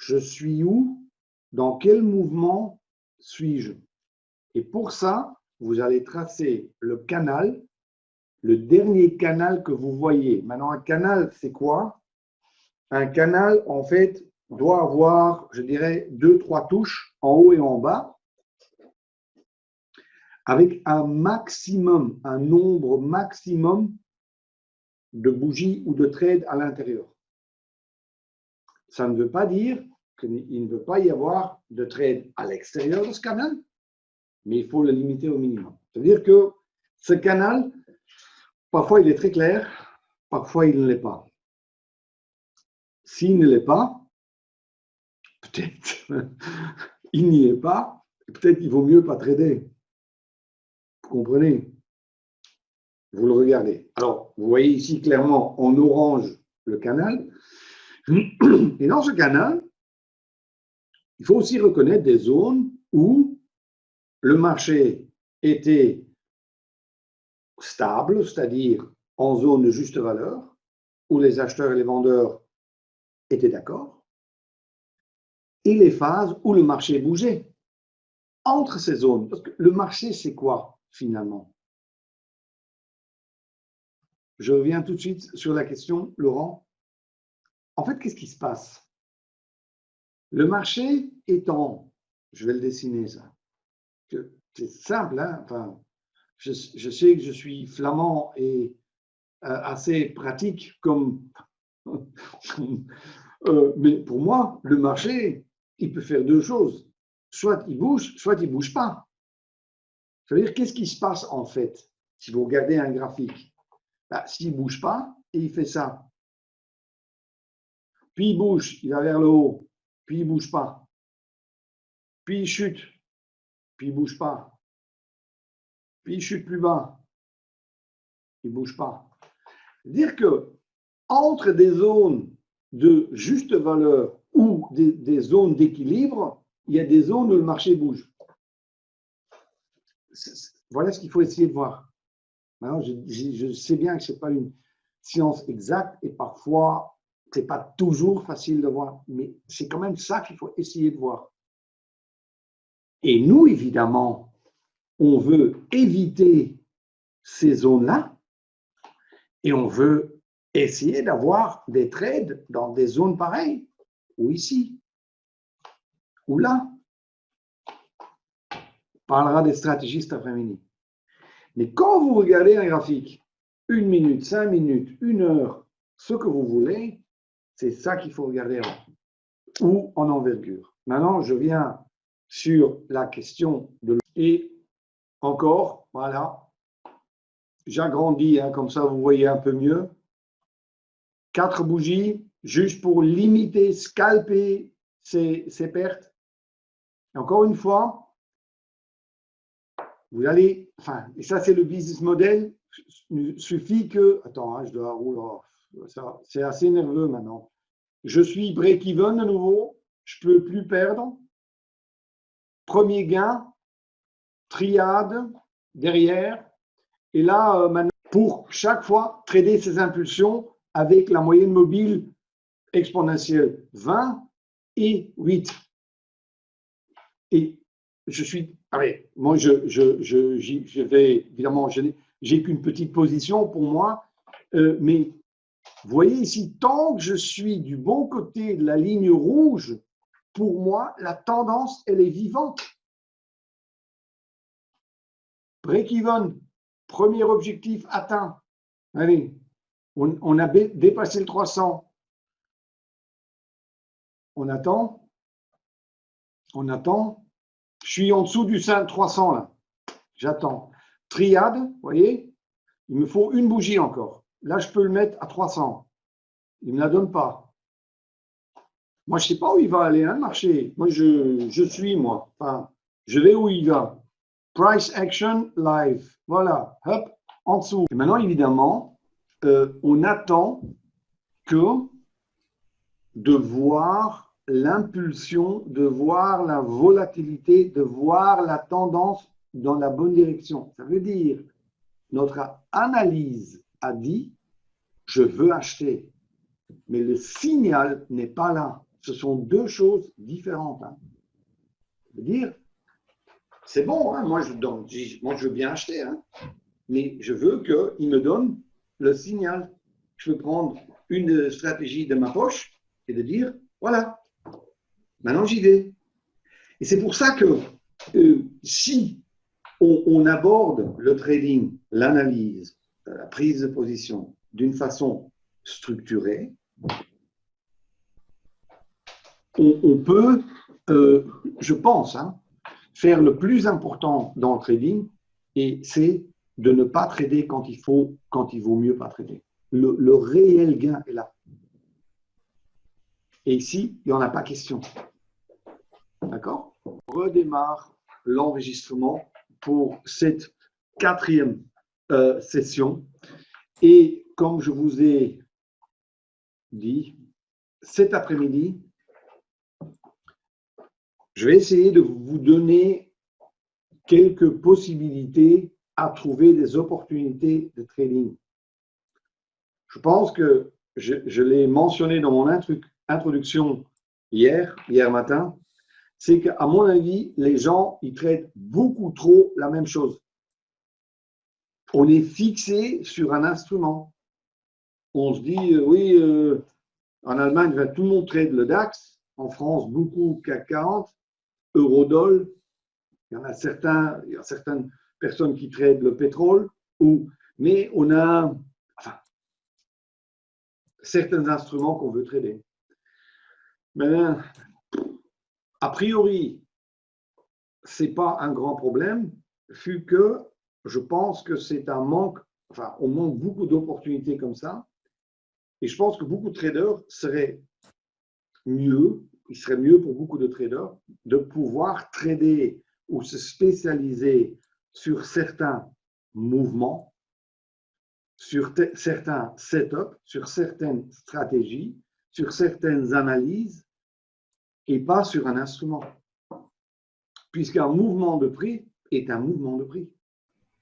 je suis où? Dans quel mouvement suis-je? Et pour ça, vous allez tracer le canal, le dernier canal que vous voyez. Maintenant, un canal, c'est quoi? Un canal, en fait, doit avoir, je dirais, 2-3 touches en haut et en bas, avec un maximum, un nombre maximum de bougies ou de trades à l'intérieur. Ça ne veut pas dire qu'il ne peut pas y avoir de trades à l'extérieur de ce canal, mais il faut le limiter au minimum. C'est-à-dire que ce canal, parfois il est très clair, parfois il ne l'est pas. S'il ne l'est pas, peut-être il n'y est pas, peut-être il vaut mieux pas trader. Vous comprenez? Vous le regardez. Alors, vous voyez ici clairement en orange le canal. Et dans ce canal, il faut aussi reconnaître des zones où le marché était stable, c'est-à-dire en zone de juste valeur, où les acheteurs et les vendeurs étaient d'accord, et les phases où le marché bougeait entre ces zones. Parce que le marché, c'est quoi finalement? Je reviens tout de suite sur la question, Laurent. En fait, qu'est-ce qui se passe? Le marché étant, je vais le dessiner ça, c'est simple, hein? Enfin, je sais que je suis flamand et assez pratique comme mais pour moi, le marché, il peut faire deux choses. Soit il bouge pas. Ça veut dire, qu'est-ce qui se passe en fait si vous regardez un graphique? Ben, s'il ne bouge pas, et il fait ça. Puis il bouge, il va vers le haut, puis il ne bouge pas. Puis il chute, puis il ne bouge pas. Puis il chute plus bas, il ne bouge pas. C'est-à-dire que entre des zones de juste valeur ou des zones d'équilibre, il y a des zones où le marché bouge. Voilà ce qu'il faut essayer de voir. Maintenant, je sais bien que ce n'est pas une science exacte et parfois, ce n'est pas toujours facile de voir, mais c'est quand même ça qu'il faut essayer de voir. Et nous, évidemment, on veut éviter ces zones-là et on veut essayer d'avoir des trades dans des zones pareilles, ou ici, ou là. On parlera des stratégies cet après-midi. Mais quand vous regardez un graphique, 1 minute, 5 minutes, 1 heure, ce que vous voulez, c'est ça qu'il faut regarder ou en envergure. Maintenant, je viens sur la question de... Et encore, voilà, j'agrandis, hein, comme ça vous voyez un peu mieux. 4 bougies, juste pour limiter, scalper ces pertes. Et encore une fois, vous allez, enfin, et ça c'est le business model, il suffit que, attends, hein, je dois rouler, c'est assez nerveux maintenant. Je suis break-even de nouveau, je ne peux plus perdre. Premier gain, triade derrière. Et là, maintenant, pour chaque fois, trader ces impulsions avec la moyenne mobile exponentielle 20 et 8. Et je suis, allez, moi, je vais, évidemment, j'ai qu'une petite position pour moi, mais vous voyez ici, tant que je suis du bon côté de la ligne rouge, pour moi, la tendance, elle est vivante. Break-even, premier objectif atteint. Allez, on a dépassé le 300. On attend. Je suis en dessous du 300 là. J'attends. Triade, vous voyez, il me faut une bougie encore. Là, je peux le mettre à 300. Il ne me la donne pas. Moi, je ne sais pas où il va aller, hein, le marché. Moi, je suis, moi. Enfin, je vais où il va. Price action live. Voilà. Hop, en dessous. Et maintenant, évidemment, on attend que de voir l'impulsion, de voir la volatilité, de voir la tendance dans la bonne direction. Ça veut dire, notre analyse a dit, je veux acheter. Mais le signal n'est pas là. ce sont deux choses différentes. Hein. Dire, c'est bon, hein, moi je veux bien acheter, hein, mais je veux qu'il me donne le signal. Je veux prendre une stratégie de ma poche et de dire, voilà, maintenant j'y vais. Et c'est pour ça que si on aborde le trading, l'analyse, la prise de position d'une façon structurée, on peut, je pense, hein, faire le plus important dans le trading, et c'est de ne pas trader quand il vaut mieux pas trader. Le réel gain est là. Et ici, il n'y en a pas question. D'accord? On redémarre l'enregistrement pour cette 4e session. Et comme je vous ai dit, cet après-midi, je vais essayer de vous donner quelques possibilités à trouver des opportunités de trading. Je pense que je l'ai mentionné dans mon introduction hier matin, c'est qu'à mon avis, les gens, ils traitent beaucoup trop la même chose. On est fixé sur un instrument. On se dit, oui, en Allemagne, tout le monde trade le DAX. En France, beaucoup CAC 40, Eurodoll. Il y a certaines personnes qui tradent le pétrole. Mais on a certains instruments qu'on veut trader. Mais a priori, ce n'est pas un grand problème, vu que je pense que c'est un manque, on manque beaucoup d'opportunités comme ça. Et je pense que beaucoup de traders il serait mieux pour beaucoup de traders de pouvoir trader ou se spécialiser sur certains mouvements, sur certains setups, sur certaines stratégies, sur certaines analyses, et pas sur un instrument. Puisqu'un mouvement de prix est un mouvement de prix.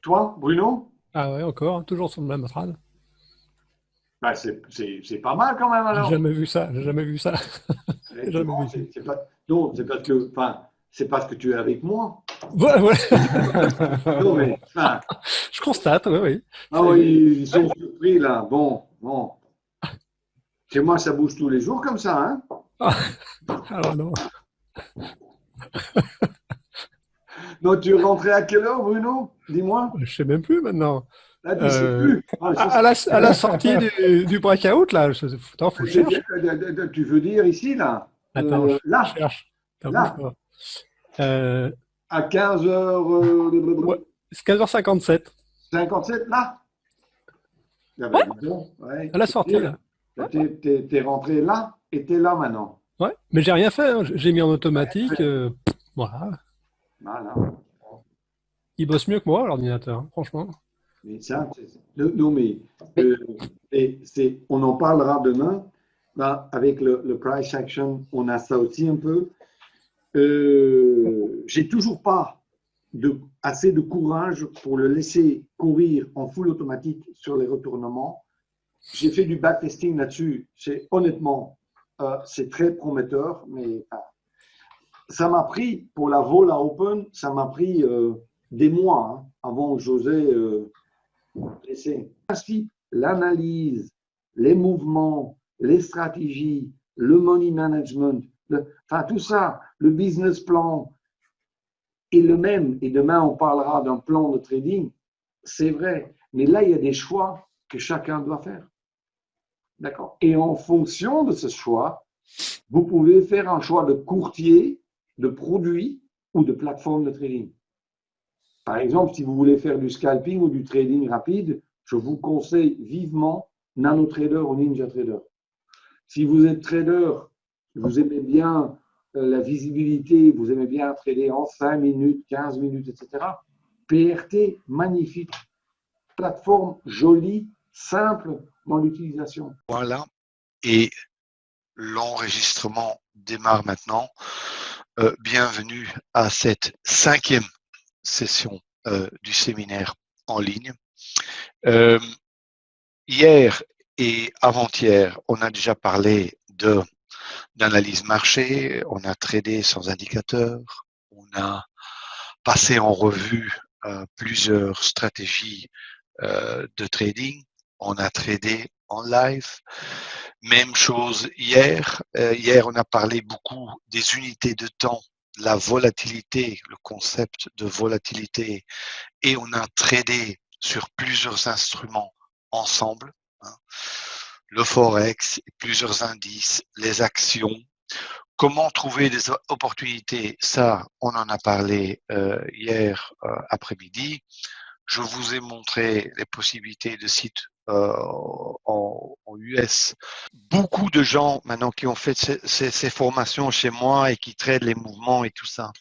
Toi, Bruno? Ah ouais, encore, toujours sur le même trad. Ben, c'est pas mal quand même J'ai alors. jamais vu ça, j'ai jamais vu ça. Tu Jamais vois, vu. non, c'est parce que tu es avec moi. Ouais, ouais. Non, mais, Je constate, oui, oui. ah oui, ils sont surpris là. Bon. Chez moi, ça bouge tous les jours comme ça, hein? Alors non. Donc, tu es rentré à quelle heure, Bruno? Dis-moi. Je sais même plus maintenant. Là, tu sais plus. Ah, À la sortie du breakout, là, attends, faut que je cherche. tu veux dire ici, là? Attends, je Là, cherche. Attends, bouge là, pas. Euh, à 15h ouais, c'est 15h57. 57, là? Ah Ouais, ben, dis donc, ouais. à la sortie, là. Ouais, T'es rentré là et t'es là maintenant. ouais. Mais j'ai rien fait, hein. J'ai mis en automatique. Voilà. Voilà. Il bosse mieux que moi, l'ordinateur, hein, franchement. Mais ça, non, mais on en parlera demain. Ben, avec le price action, on a ça aussi un peu. J'ai toujours pas assez de courage pour le laisser courir en full automatique sur les retournements. J'ai fait du backtesting là-dessus. Honnêtement, c'est très prometteur, mais ça m'a pris, pour la vol à open, ça m'a pris des mois hein, avant que j'osais laisser. Ainsi, l'analyse, les mouvements, les stratégies, le money management, tout ça, le business plan est le même. Et demain, on parlera d'un plan de trading. C'est vrai. Mais là, il y a des choix que chacun doit faire. D'accord? Et en fonction de ce choix, vous pouvez faire un choix de courtier, de produit ou de plateforme de trading. Par exemple, si vous voulez faire du scalping ou du trading rapide, je vous conseille vivement NanoTrader ou NinjaTrader. Si vous êtes trader, vous aimez bien la visibilité, vous aimez bien trader en 5 minutes, 15 minutes, etc. PRT, magnifique. Plateforme jolie, simple dans l'utilisation. Voilà. Et l'enregistrement démarre maintenant. Bienvenue à cette 5e session du séminaire en ligne. Hier et avant-hier, on a déjà parlé de d'analyse marché, on a tradé sans indicateur, on a passé en revue plusieurs stratégies de trading, on a tradé en live. Même chose hier. Hier, on a parlé beaucoup des unités de temps, la volatilité, le concept de volatilité, et on a tradé sur plusieurs instruments ensemble, hein. Le forex, plusieurs indices, les actions. Comment trouver des opportunités? Ça, on en a parlé hier après-midi. Je vous ai montré les possibilités de sites en US. Beaucoup de gens maintenant qui ont fait ces formations chez moi et qui tradent les mouvements et tout ça.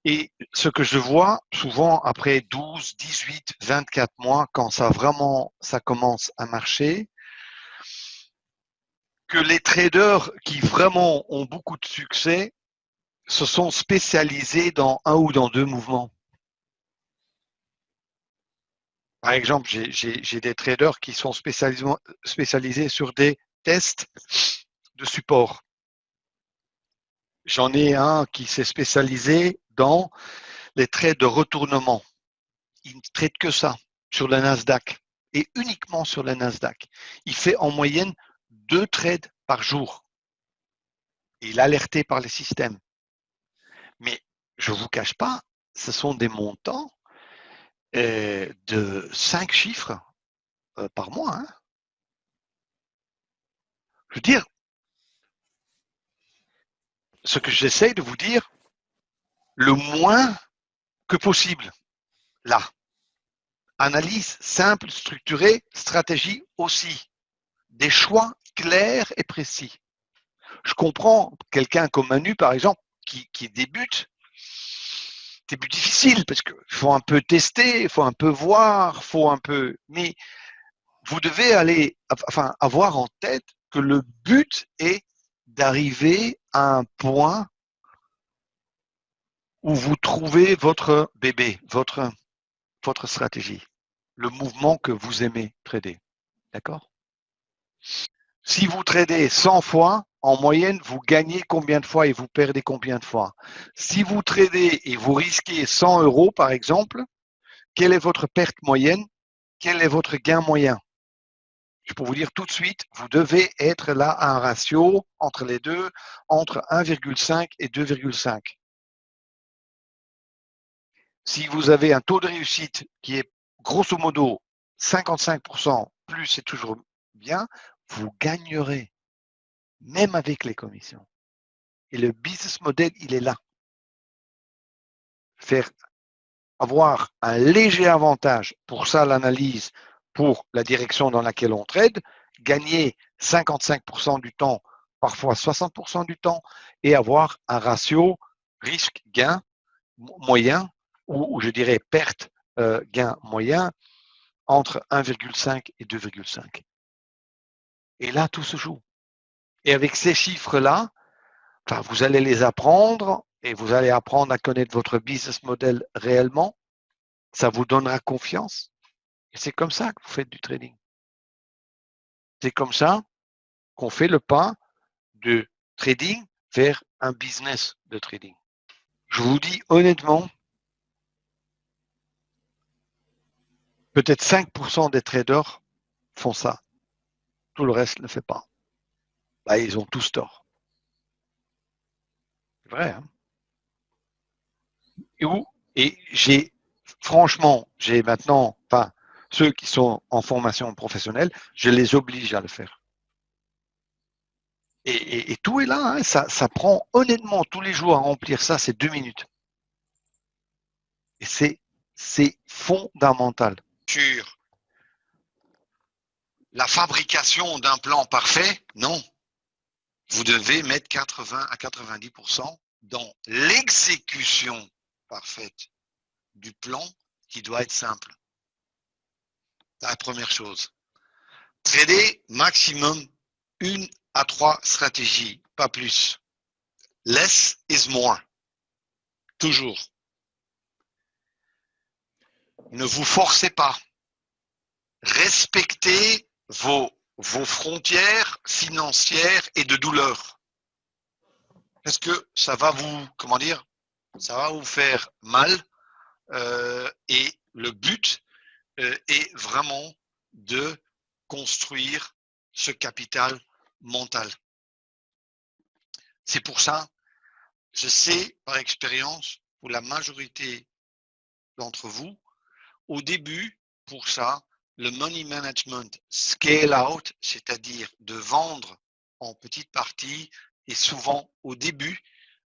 Et ce que je vois souvent après 12, 18, 24 mois, quand ça commence à marcher, que les traders qui vraiment ont beaucoup de succès se sont spécialisés dans un ou dans deux mouvements. Par exemple, j'ai des traders qui sont spécialisés sur des tests de support. J'en ai un qui s'est spécialisé dans les trades de retournement. Il ne trade que ça sur le Nasdaq et uniquement sur le Nasdaq. Il fait en moyenne 2 trades par jour. Et il est alerté par les systèmes. Mais je ne vous cache pas, ce sont des montants de 5 chiffres par mois. Hein. Je veux dire, ce que j'essaye de vous dire, le moins que possible. Là. Analyse simple, structurée, stratégie aussi. Des choix clairs et précis. Je comprends quelqu'un comme Manu, par exemple, qui débute. Début difficile parce qu'il faut un peu tester, il faut un peu voir, faut un peu. Mais vous devez avoir en tête que le but est d'arriver à un point où vous trouvez votre bébé, votre stratégie, le mouvement que vous aimez trader. D'accord? Si vous tradez 100 fois, en moyenne, vous gagnez combien de fois et vous perdez combien de fois? Si vous tradez et vous risquez 100 euros, par exemple, quelle est votre perte moyenne? Quel est votre gain moyen? Je peux vous dire tout de suite, vous devez être là à un ratio entre les deux, entre 1,5 et 2,5. Si vous avez un taux de réussite qui est grosso modo 55%, plus c'est toujours bien, vous gagnerez, même avec les commissions. Et le business model, il est là. Avoir un léger avantage, pour ça l'analyse, pour la direction dans laquelle on trade, gagner 55% du temps, parfois 60% du temps, et avoir un ratio risque-gain moyen, ou je dirais perte-gain moyen, entre 1,5 et 2,5. Et là, tout se joue. Et avec ces chiffres-là, vous allez les apprendre et vous allez apprendre à connaître votre business model réellement. Ça vous donnera confiance. Et c'est comme ça que vous faites du trading. C'est comme ça qu'on fait le pas de trading vers un business de trading. Je vous dis honnêtement, peut-être 5% des traders font ça. Tout le reste ne le fait pas. Bah, ils ont tous tort. C'est vrai. Hein? Et franchement, j'ai maintenant, ceux qui sont en formation professionnelle, je les oblige à le faire. Et tout est là, hein, ça prend honnêtement tous les jours à remplir ça, c'est 2 minutes. Et c'est fondamental. Sur la fabrication d'un plan parfait, non. Vous devez mettre 80 à 90% dans l'exécution parfaite du plan qui doit être simple. La première chose. Trader maximum 1 à 3 stratégies, pas plus. Less is more. Toujours. Ne vous forcez pas. Respectez vos frontières financières et de douleur. parce que ça va vous, comment dire, ça va vous faire mal. Et le but est vraiment de construire ce capital mental. C'est pour ça, je sais par expérience, pour la majorité d'entre vous, au début, pour ça, le money management scale out, c'est-à-dire de vendre en petites parties, est souvent au début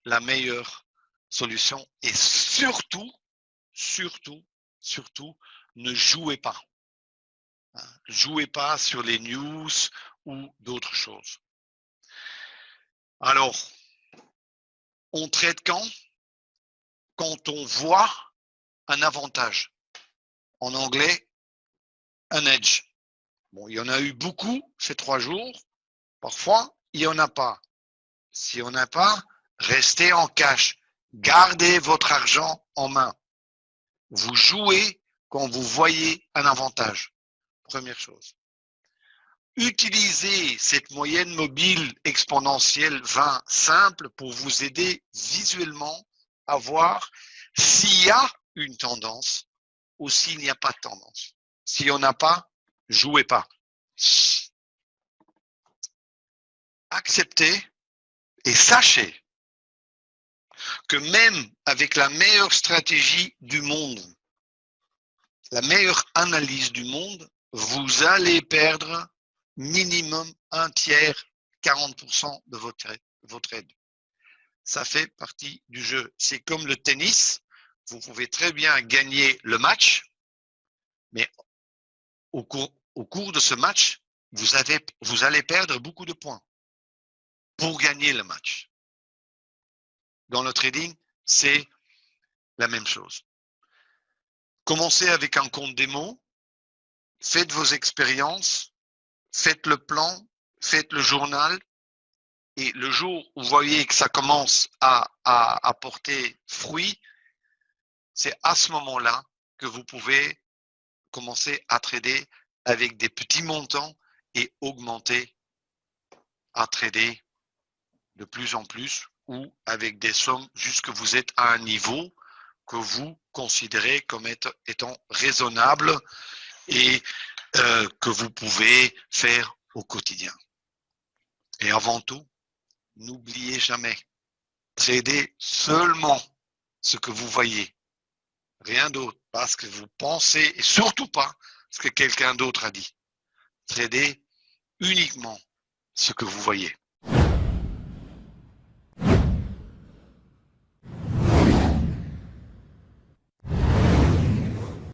la meilleure solution. Et surtout, ne jouez pas. Jouez pas sur les news ou d'autres choses. Alors, on traite quand on voit un avantage. En anglais, un edge. Bon, il y en a eu beaucoup ces 3 jours. Parfois, il n'y en a pas. Si on n'a pas, restez en cash. Gardez votre argent en main. Vous jouez quand vous voyez un avantage. Première chose. Utilisez cette moyenne mobile exponentielle 20 simple pour vous aider visuellement à voir s'il y a une tendance ou s'il n'y a pas de tendance. S'il n'y en a pas, jouez pas. Acceptez et sachez que même avec la meilleure stratégie du monde, la meilleure analyse du monde, vous allez perdre minimum 1/3, 40% de votre aide. Ça fait partie du jeu. C'est comme le tennis. Vous pouvez très bien gagner le match, mais au cours de ce match, vous allez perdre beaucoup de points pour gagner le match. Dans le trading, c'est la même chose. Commencez avec un compte démo, faites vos expériences, faites le plan, faites le journal, et le jour où vous voyez que ça commence à porter fruit, c'est à ce moment-là que vous pouvez commencer à trader avec des petits montants et augmenter à trader de plus en plus ou avec des sommes jusque vous êtes à un niveau que vous considérez comme étant raisonnable et que vous pouvez faire au quotidien. Et avant tout, n'oubliez jamais, tradez seulement ce que vous voyez, rien d'autre, parce que vous pensez et surtout pas ce que quelqu'un d'autre a dit. Tradez uniquement ce que vous voyez.